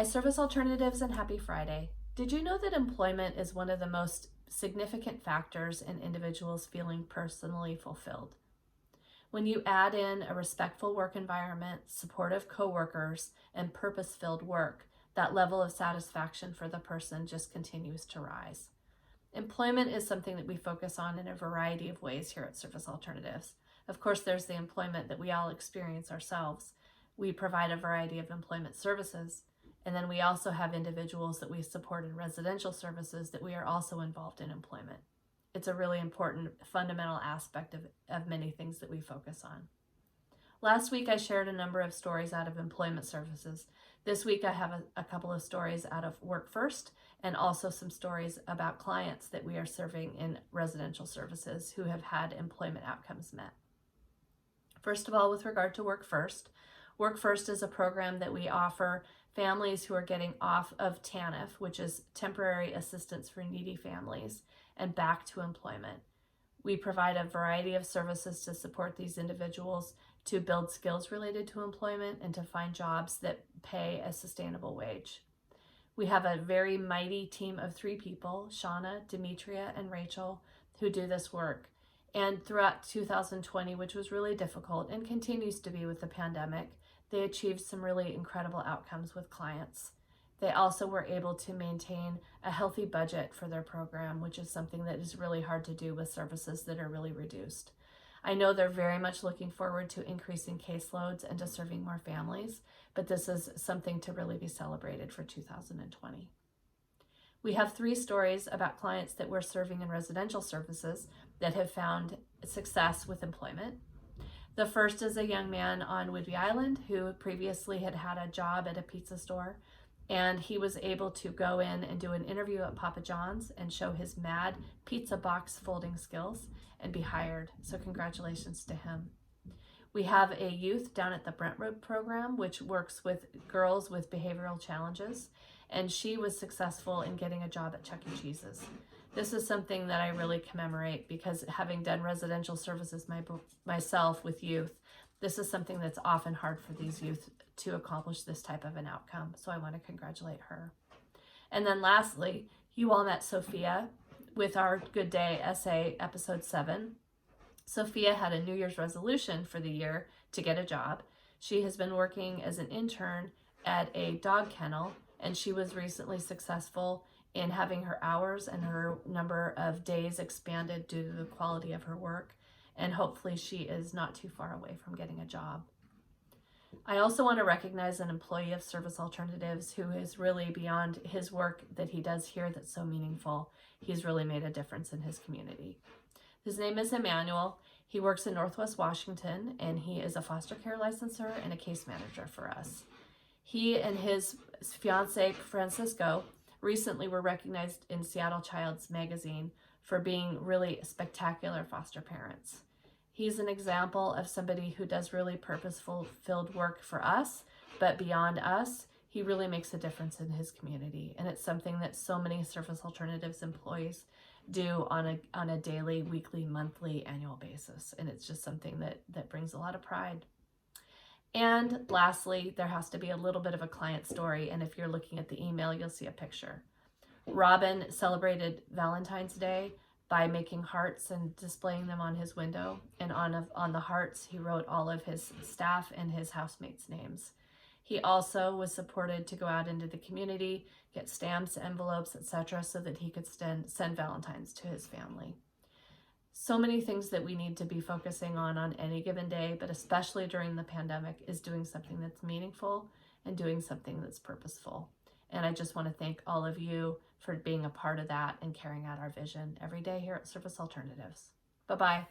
Hi, Service Alternatives, and happy Friday. Did you know that employment is one of the most significant factors in individuals feeling personally fulfilled? When you add in a respectful work environment, supportive coworkers, and purpose-filled work, that level of satisfaction for the person just continues to rise. Employment is something that we focus on in a variety of ways here at Service Alternatives. Of course, there's the employment that we all experience ourselves. We provide a variety of employment services. And then we also have individuals that we support in residential services that we are also involved in employment. It's a really important fundamental aspect of many things that we focus on. Last week I shared a number of stories out of employment services. This week I have a couple of stories out of Work First, and also some stories about clients that we are serving in residential services who have had employment outcomes met. First of all, with regard to Work First is a program that we offer families who are getting off of TANF, which is Temporary Assistance for Needy Families, and back to employment. We provide a variety of services to support these individuals to build skills related to employment and to find jobs that pay a sustainable wage. We have a very mighty team of 3 people, Shauna, Demetria, and Rachel, who do this work. And throughout 2020, which was really difficult and continues to be with the pandemic, they achieved some really incredible outcomes with clients. They also were able to maintain a healthy budget for their program, which is something that is really hard to do with services that are really reduced. I know they're very much looking forward to increasing caseloads and to serving more families, but this is something to really be celebrated for 2020. We have 3 stories about clients that we're serving in residential services that have found success with employment. The first is a young man on Whidbey Island who previously had had a job at a pizza store, and he was able to go in and do an interview at Papa John's and show his mad pizza box folding skills and be hired. So congratulations to him. We have a youth down at the Brentwood program, which works with girls with behavioral challenges, and she was successful in getting a job at Chuck E. Cheese's. This is something that I really commemorate because, having done residential services myself with youth, this is something that's often hard for these youth to accomplish this type of an outcome. So I want to congratulate her. And then lastly, you all met Sophia with our Good Day essay, episode 7. Sophia had a New Year's resolution for the year to get a job. She has been working as an intern at a dog kennel, and she was recently successful in having her hours and her number of days expanded due to the quality of her work. And hopefully she is not too far away from getting a job. I also want to recognize an employee of Service Alternatives who is really, beyond his work that he does here that's so meaningful, he's really made a difference in his community. His name is Emmanuel. He works in Northwest Washington, and he is a foster care licensor and a case manager for us. He and his fiancée, Francisco, recently were recognized in Seattle Child's magazine for being really spectacular foster parents. He's an example of somebody who does really purposeful filled work for us, but beyond us, he really makes a difference in his community. And it's something that so many Service Alternatives employees do on a daily, weekly, monthly, annual basis. And it's just something that brings a lot of pride. And lastly, there has to be a little bit of a client story. And if you're looking at the email, you'll see a picture. Robin celebrated Valentine's Day by making hearts and displaying them on his window. And on the hearts, he wrote all of his staff and his housemates' names. He also was supported to go out into the community, get stamps, envelopes, etc., so that he could send Valentines to his family. So many things that we need to be focusing on any given day, but especially during the pandemic, is doing something that's meaningful and doing something that's purposeful. And I just want to thank all of you for being a part of that and carrying out our vision every day here at Service Alternatives. Bye-bye.